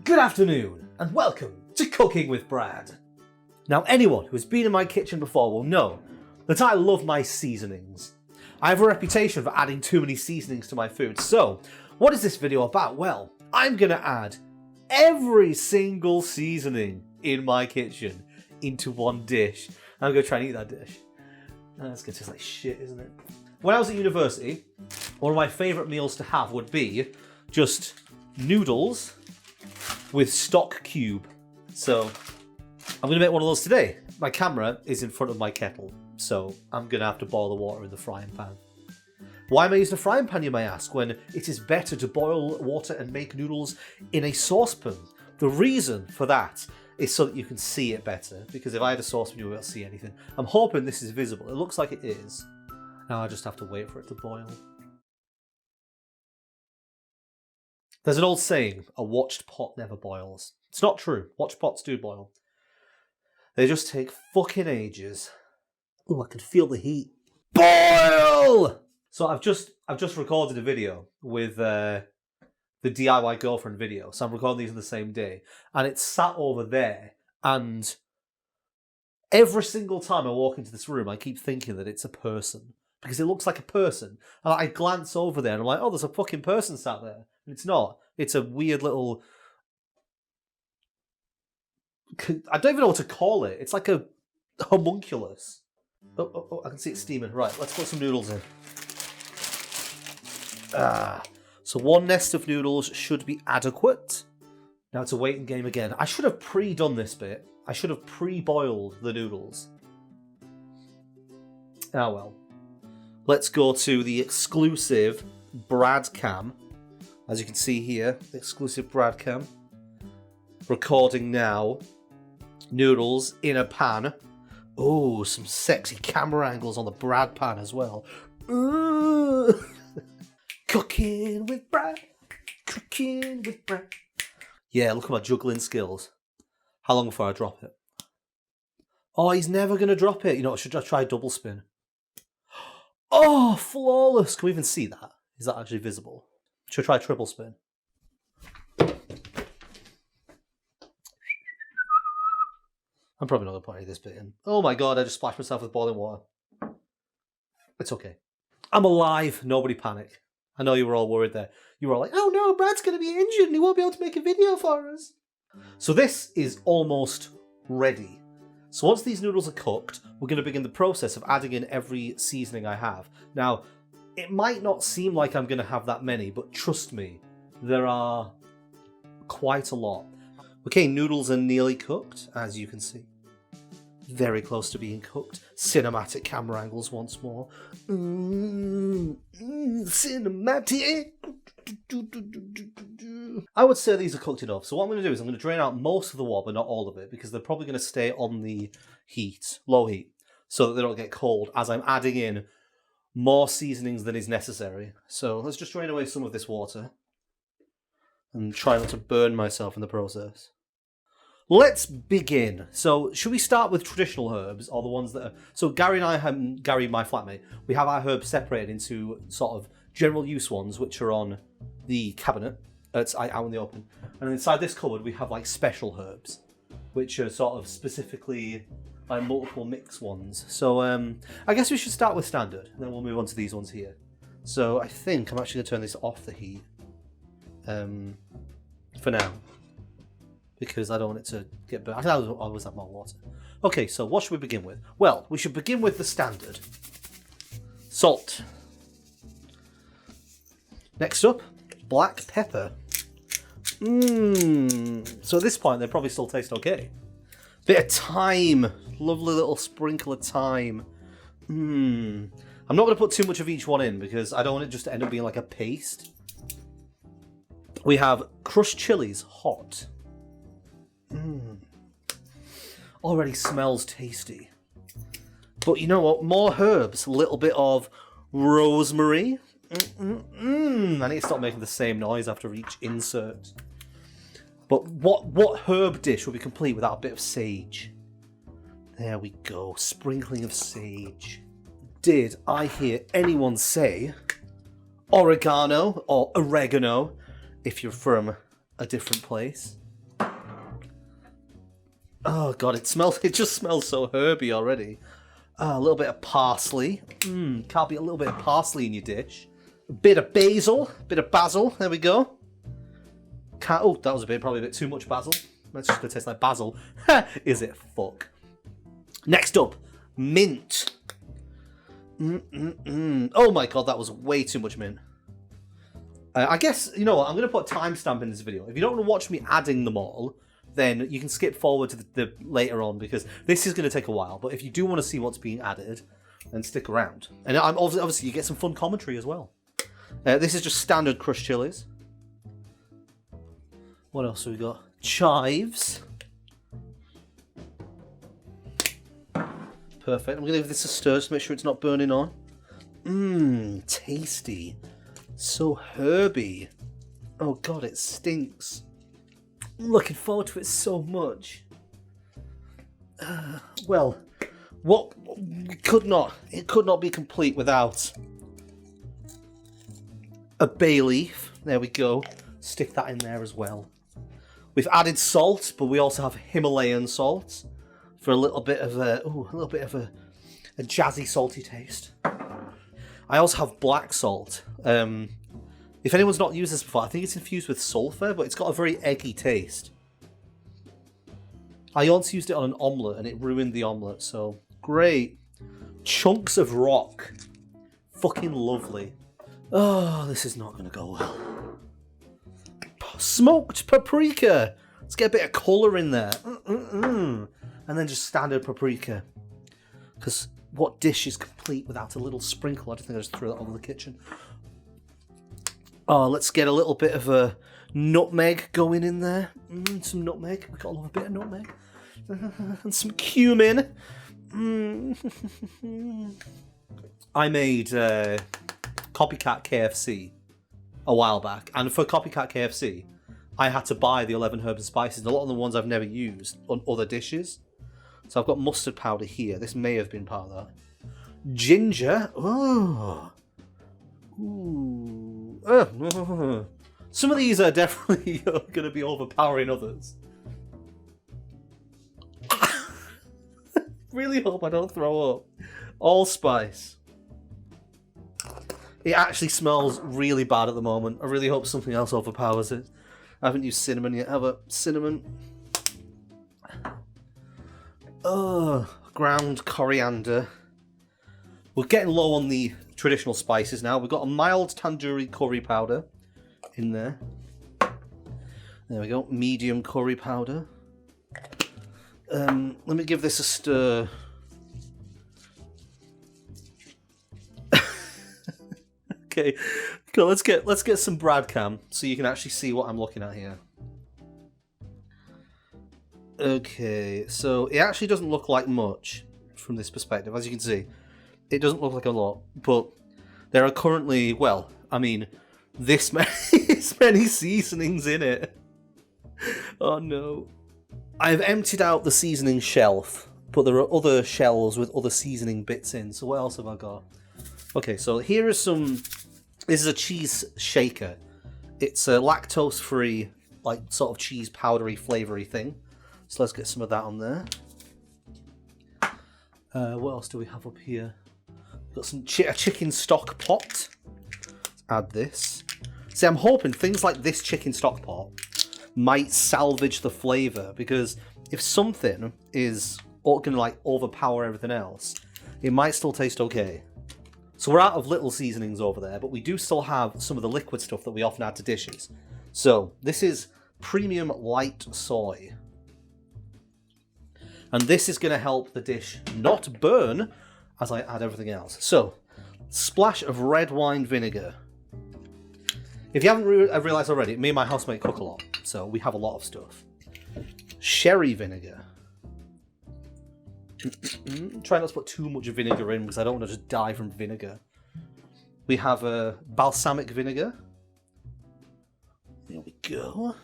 Good afternoon, and welcome to Cooking with Brad. Now, anyone who has been in my kitchen before will know that I love my seasonings. I have a reputation for adding too many seasonings to my food, so what is this video about? Well, I'm going to add every single seasoning in my kitchen into one dish. I'm going to try and eat that dish. That's going to taste like shit, isn't it? When I was at university, one of my favourite meals to have would be just noodles with stock cube. So I'm going to make one of those today. My camera is in front of my kettle, so I'm going to have to boil the water in the frying pan. Why am I using a frying pan, you may ask, when it is better to boil water and make noodles in a saucepan? The reason for that is so that you can see it better, because if I had a saucepan you won't see anything. I'm hoping this is visible. It looks like it is. Now I just have to wait for it to boil. There's an old saying, a watched pot never boils. It's not true. Watched pots do boil. They just take fucking ages. Oh, I can feel the heat. Boil! So I've just recorded a video with the DIY girlfriend video. So I'm recording these on the same day. And it's sat over there. And every single time I walk into this room, I keep thinking that it's a person. Because it looks like a person. And I glance over there and I'm like, oh, there's a fucking person sat there. And it's not. It's a weird little... I don't even know what to call it. It's like a homunculus. Oh, I can see it steaming. Right, let's put some noodles in. So one nest of noodles should be adequate. Now it's a waiting game again. I should have pre-done this bit. I should have pre-boiled the noodles. Ah well. Let's go to the exclusive Brad cam. As you can see here, exclusive Brad cam. Recording now. Noodles in a pan. Oh, some sexy camera angles on the Brad pan as well. Ooh. Cooking with Brad. Cooking with Brad. Yeah, look at my juggling skills. How long before I drop it? Oh, he's never going to drop it. You know what, should I try double spin? Oh, flawless. Can we even see that? Is that actually visible? Should I try triple spin? I'm probably not going to put any of this bit in. Oh my god, I just splashed myself with boiling water. It's okay. I'm alive. Nobody panic. I know you were all worried there. You were all like, oh no, Brad's going to be injured and he won't be able to make a video for us. So this is almost ready. So once these noodles are cooked, we're going to begin the process of adding in every seasoning I have. Now, it might not seem like I'm going to have that many, but trust me, there are quite a lot. Okay, noodles are nearly cooked, as you can see. Very close to being cooked. Cinematic camera angles once more. Cinematic. I would say these are cooked enough. So what I'm going to do is I'm going to drain out most of the water, but not all of it, because they're probably going to stay on the heat, low heat, so that they don't get cold as I'm adding in more seasonings than is necessary. So let's just drain away some of this water and try not to burn myself in the process. Let's begin. So, should we start with traditional herbs, or the ones that are... So, Gary and I, Gary, my flatmate, we have our herbs separated into sort of general use ones, which are on the cabinet. It's out in the open. And inside this cupboard, we have, like, special herbs, which are sort of specifically, like, multiple mix ones. So, I guess we should start with standard, and then we'll move on to these ones here. So, I think I'm actually going to turn this off the heat. For now. Because I don't want it to get burnt. I think I'll always have more water. Okay, so what should we begin with? Well, we should begin with the standard. Salt. Next up, black pepper. So at this point, they probably still taste okay. Bit of thyme. Lovely little sprinkle of thyme. I'm not going to put too much of each one in because I don't want it just to end up being like a paste. We have crushed chilies, hot. Already smells tasty. But you know what? More herbs. A little bit of rosemary. I need to stop making the same noise after each insert. But what herb dish would be complete without a bit of sage? There we go. Sprinkling of sage. Did I hear anyone say oregano or oregano if you're from a different place? Oh god, it smells. It just smells so herby already. A little bit of parsley. Can't be a little bit of parsley in your dish. A bit of basil. Bit of basil. There we go. Oh, that was probably a bit too much basil. That's just gonna taste like basil. Is it? Fuck. Next up, mint. Oh my god, that was way too much mint. I guess, you know what, I'm going to put a timestamp in this video. If you don't want to watch me adding them all, then you can skip forward to the later on, because this is going to take a while. But if you do want to see what's being added, then stick around. And obviously you get some fun commentary as well. This is just standard crushed chilies. What else have we got? Chives. Perfect. I'm going to give this a stir to make sure it's not burning on. Tasty. So herby. Oh god, it stinks. I'm looking forward to it so much. Well, it could not be complete without a bay leaf. There we go. Stick that in there as well. We've added salt, but we also have Himalayan salt for a little bit of a jazzy, salty taste. I also have black salt. If anyone's not used this before, I think it's infused with sulfur, but it's got a very eggy taste. I once used it on an omelette and it ruined the omelette, so great. Chunks of rock. Fucking lovely. Oh, this is not going to go well. Smoked paprika. Let's get a bit of colour in there. And then just standard paprika. Because what dish is complete without a little sprinkle? I don't think I just threw that over the kitchen. Oh, let's get a little bit of a nutmeg going in there. Some nutmeg. We gotta love a bit of nutmeg. And some cumin. I made Copycat KFC a while back, and for Copycat KFC, I had to buy the 11 herbs and spices. And a lot of the ones I've never used on other dishes. So I've got mustard powder here. This may have been part of that. Ginger. Oh. Ooh. Some of these are definitely going to be overpowering others. Really hope I don't throw up. Allspice. It actually smells really bad at the moment. I really hope something else overpowers it. I haven't used cinnamon yet, have I? Cinnamon. Ground coriander. We're getting low on the traditional spices now. We've got a mild tandoori curry powder in there. There we go. Medium curry powder. Let me give this a stir. Okay, cool. Let's get some Brad cam so you can actually see what I'm looking at here. Okay, so it actually doesn't look like much from this perspective, as you can see. It doesn't look like a lot, but there are currently, well, I mean, this many seasonings in it. Oh no. I've emptied out the seasoning shelf, but there are other shelves with other seasoning bits in, so what else have I got? Okay, so here is some, this is a cheese shaker. It's a lactose-free, like, sort of cheese powdery, flavoury thing. So let's get some of that on there. What else do we have up here? Got some a chicken stock pot. Let's add this. See, I'm hoping things like this chicken stock pot might salvage the flavour, because if something is going to like overpower everything else, it might still taste okay. So we're out of little seasonings over there, but we do still have some of the liquid stuff that we often add to dishes. So this is premium light soy. And this is going to help the dish not burn as I add everything else. So, splash of red wine vinegar. If you haven't realised already, me and my housemate cook a lot, so we have a lot of stuff. Sherry vinegar. Try not to put too much vinegar in because I don't want to just die from vinegar. We have balsamic vinegar. There we go.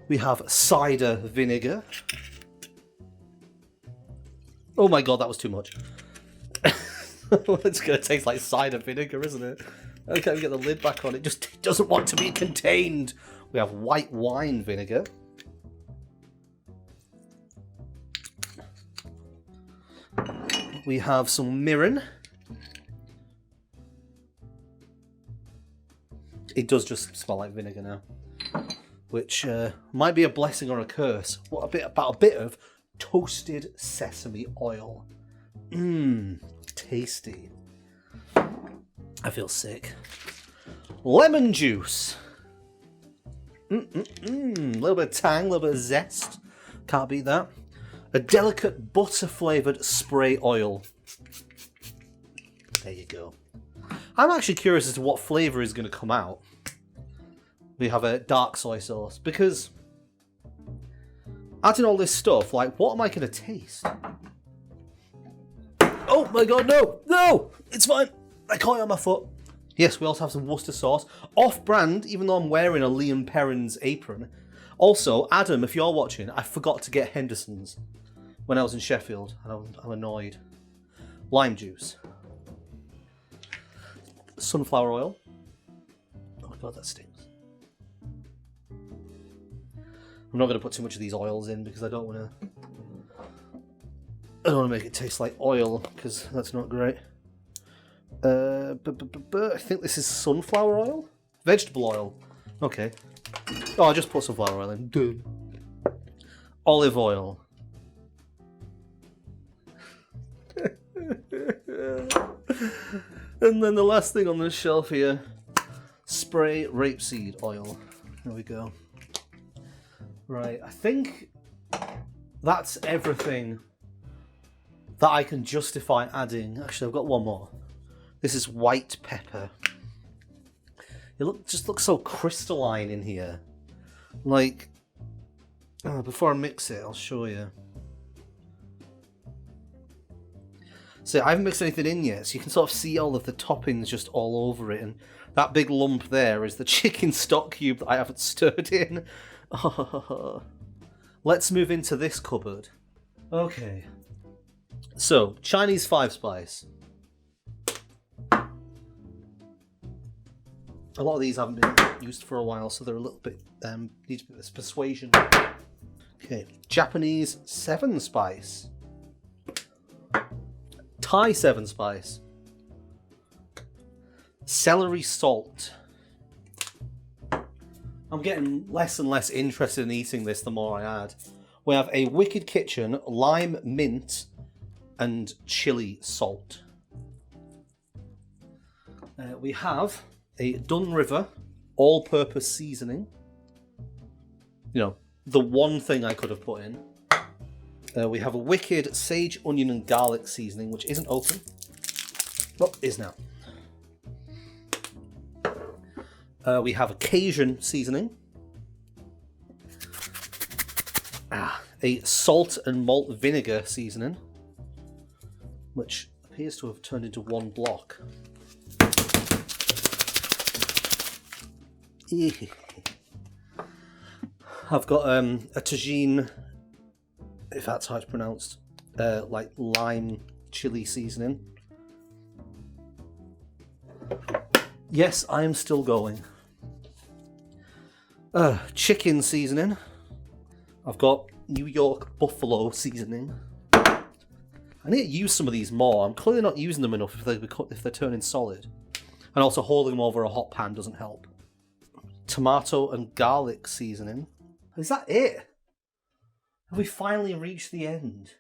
We have cider vinegar. Oh my god, that was too much. It's going to taste like cider vinegar, isn't it? I can't get the lid back on. It just doesn't want to be contained. We have white wine vinegar. we have some mirin. It does just smell like vinegar now, which might be a blessing or a curse. What about a bit of toasted sesame oil? Mmm, tasty. I feel sick. Lemon juice. A little bit of tang, a little bit of zest. Can't beat that. A delicate butter flavoured spray oil. There you go. I'm actually curious as to what flavour is going to come out. We have a dark soy sauce, because adding all this stuff, like, what am I going to taste? Oh my god, no! No! It's fine! I caught it on my foot. Yes, we also have some Worcester sauce. Off-brand, even though I'm wearing a Liam Perrin's apron. Also, Adam, if you're watching, I forgot to get Henderson's when I was in Sheffield, and I'm annoyed. Lime juice. Sunflower oil. Oh my god, that stings. I'm not going to put too much of these oils in because I don't want to make it taste like oil, because that's not great. I think this is sunflower oil? Vegetable oil. Okay. Oh, I just put sunflower oil in. Duh. Olive oil. And then the last thing on the shelf here, spray rapeseed oil. There we go. Right, I think that's everything that I can justify adding. Actually, I've got one more. This is white pepper. It just looks so crystalline in here. Like, before I mix it, I'll show you. So I haven't mixed anything in yet, so you can sort of see all of the toppings just all over it, and that big lump there is the chicken stock cube that I haven't stirred in. Let's move into this cupboard. Okay. So, Chinese 5-spice. A lot of these haven't been used for a while, so they're a little bit, need a bit of persuasion. Okay, Japanese 7-spice. Thai 7-spice. Celery salt. I'm getting less and less interested in eating this the more I add. We have a Wicked Kitchen lime mint and chili salt. We have a Dun River all-purpose seasoning. You know, the one thing I could have put in. We have a Wicked sage, onion and garlic seasoning, which isn't open. Well, is now. We have a Cajun seasoning. A salt and malt vinegar seasoning, which appears to have turned into one block. I've got a tagine, if that's how it's pronounced, like lime chili seasoning. Yes, I am still going. Chicken seasoning. I've got New York buffalo seasoning. I need to use some of these more. I'm clearly not using them enough if they're turning solid. And also holding them over a hot pan doesn't help. Tomato and garlic seasoning. Is that it? Have we finally reached the end?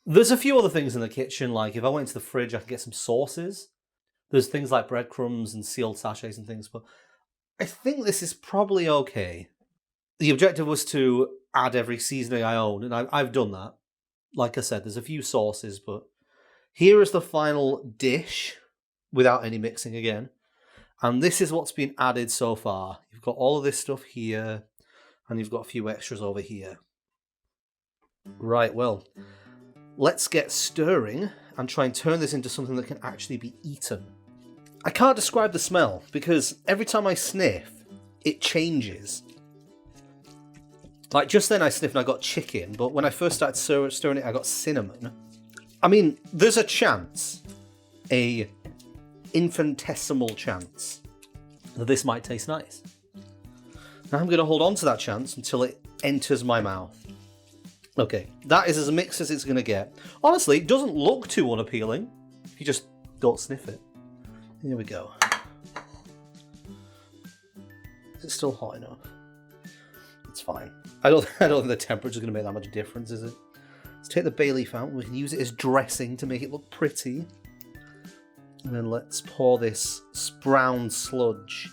There's a few other things in the kitchen, like if I went to the fridge I could get some sauces. There's things like breadcrumbs and sealed sachets and things, but I think this is probably okay. The objective was to add every seasoning I own, and I've done that. Like I said, there's a few sauces, but here is the final dish, without any mixing again. And this is what's been added so far. You've got all of this stuff here, and you've got a few extras over here. Right, well, let's get stirring and try and turn this into something that can actually be eaten. I can't describe the smell, because every time I sniff, it changes. Like, just then I sniffed and I got chicken, but when I first started stirring it, I got cinnamon. I mean, there's a chance, a infinitesimal chance, that this might taste nice. Now I'm going to hold on to that chance until it enters my mouth. Okay, that is as mixed as it's going to get. Honestly, it doesn't look too unappealing if you just don't sniff it. Here we go. Is it still hot enough? It's fine. I don't think the temperature's going to make that much difference, is it? Let's take the bay leaf out. We can use it as dressing to make it look pretty. And then let's pour this brown sludge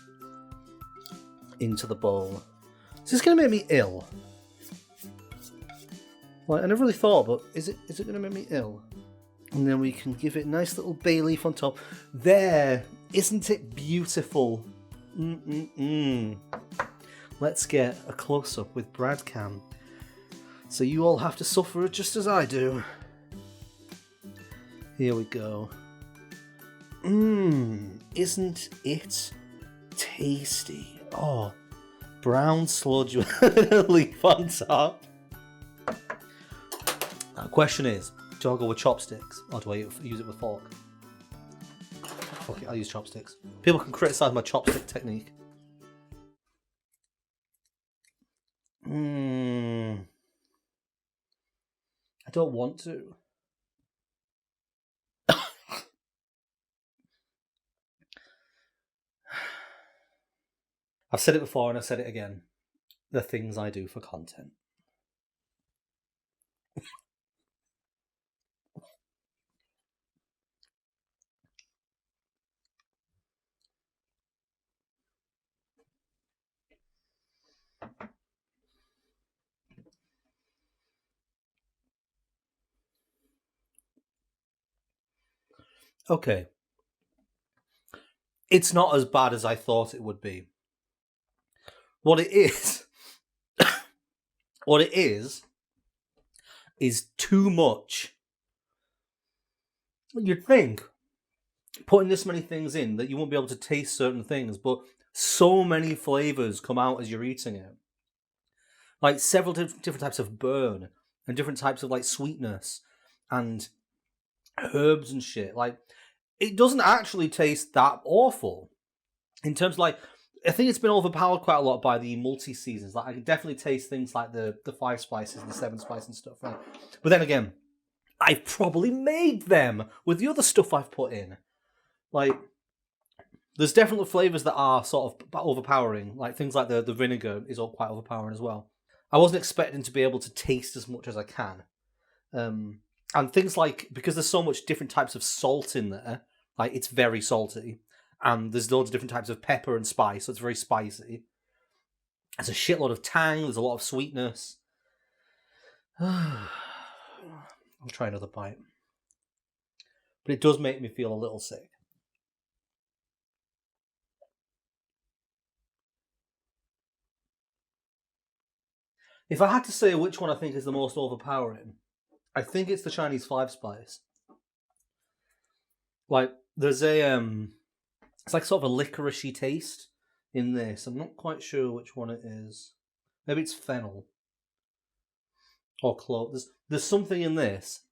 into the bowl. Is this going to make me ill? Like, I never really thought, but is it going to make me ill? And then we can give it a nice little bay leaf on top. There! Isn't it beautiful? Let's get a close-up with Brad Cam. So you all have to suffer just as I do. Here we go. Isn't it tasty? Oh, brown sludge with a leaf on top. Now, the question is, do I go with chopsticks or do I use it with fork? Fuck it, I'll use chopsticks. People can criticise my chopstick technique. I don't want to. I've said it before and I've said it again. The things I do for content. Okay. It's not as bad as I thought it would be. What it is too much. You'd think putting this many things in that you won't be able to taste certain things, but so many flavours come out as you're eating it. Like several different types of burn and different types of like sweetness and herbs and shit. Like, it doesn't actually taste that awful. In terms of like, I think it's been overpowered quite a lot by the multi-seasons. Like, I can definitely taste things like the 5 spices and the 7 spice and stuff. Right? But then again, I've probably made them with the other stuff I've put in. Like, there's definitely flavours that are sort of overpowering. Like, things like the vinegar is all quite overpowering as well. I wasn't expecting to be able to taste as much as I can. And things like, because there's so much different types of salt in there, like, it's very salty. And there's loads of different types of pepper and spice, so it's very spicy. There's a shitload of tang, there's a lot of sweetness. I'll try another bite. But it does make me feel a little sick. If I had to say which one I think is the most overpowering, I think it's the Chinese 5 spice. Like, there's it's like sort of a licoricey taste in this. I'm not quite sure which one it is. Maybe it's fennel. Or clove. There's something in this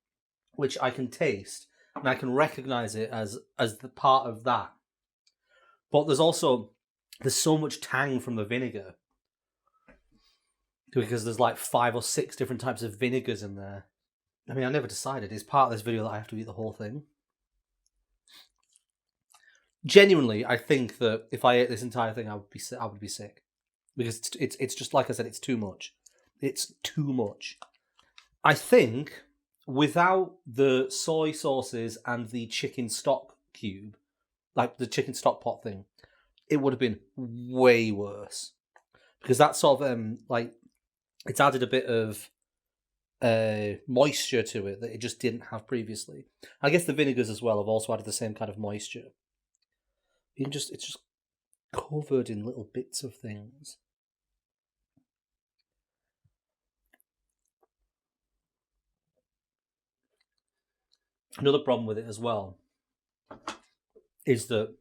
which I can taste, and I can recognise it as the part of that. But there's so much tang from the vinegar. Because there's like 5 or 6 different types of vinegars in there. I mean, I never decided. It's part of this video that I have to eat the whole thing. Genuinely, I think that if I ate this entire thing, I would be sick. Because it's just, like I said, it's too much. It's too much. I think without the soy sauces and the chicken stock cube, like the chicken stock pot thing, it would have been way worse. Because that sort of, like, it's added a bit of moisture to it that it just didn't have previously. I guess the vinegars as well have also added the same kind of moisture. It's just covered in little bits of things. Another problem with it as well is that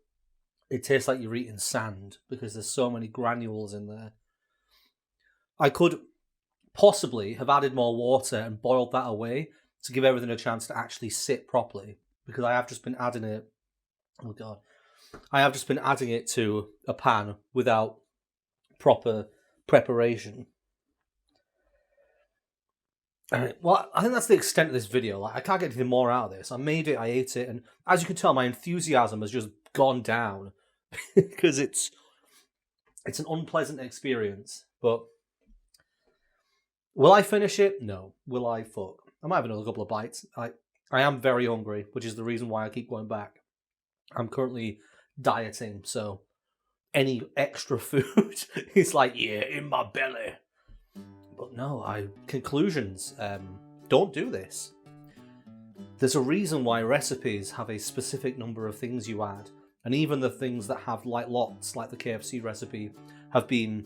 it tastes like you're eating sand because there's so many granules in there. I could possibly have added more water and boiled that away to give everything a chance to actually sit properly, because I have just been adding it. Oh god. I have just been adding it to a pan without proper preparation. Alright, well, I think that's the extent of this video. Like, I can't get anything more out of this. I made it, I ate it, and as you can tell, my enthusiasm has just gone down because it's an unpleasant experience. But will I finish it? No. Will I? Fuck. I might have another couple of bites. I am very hungry, which is the reason why I keep going back. I'm currently dieting, so any extra food is like, yeah, in my belly. But no, conclusions. Don't do this. There's a reason why recipes have a specific number of things you add, and even the things that have like lots, like the KFC recipe, have been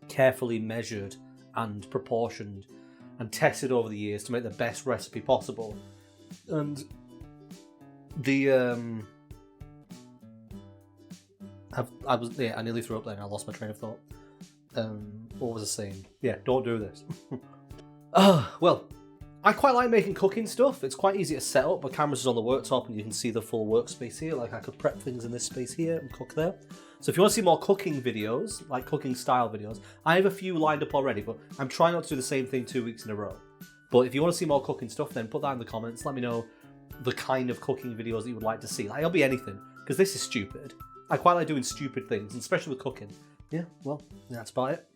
carefully measured and proportioned and tested over the years to make the best recipe possible. And I nearly threw up there and I lost my train of thought. What was I saying? Yeah, don't do this. Well, I quite like making cooking stuff. It's quite easy to set up. My camera's on the worktop and you can see the full workspace here. Like I could prep things in this space here and cook there. So if you want to see more cooking videos, like cooking style videos, I have a few lined up already, but I'm trying not to do the same thing 2 weeks in a row. But if you want to see more cooking stuff, then put that in the comments. Let me know the kind of cooking videos that you would like to see. Like, it'll be anything, because this is stupid. I quite like doing stupid things, especially with cooking. Yeah, well, that's about it.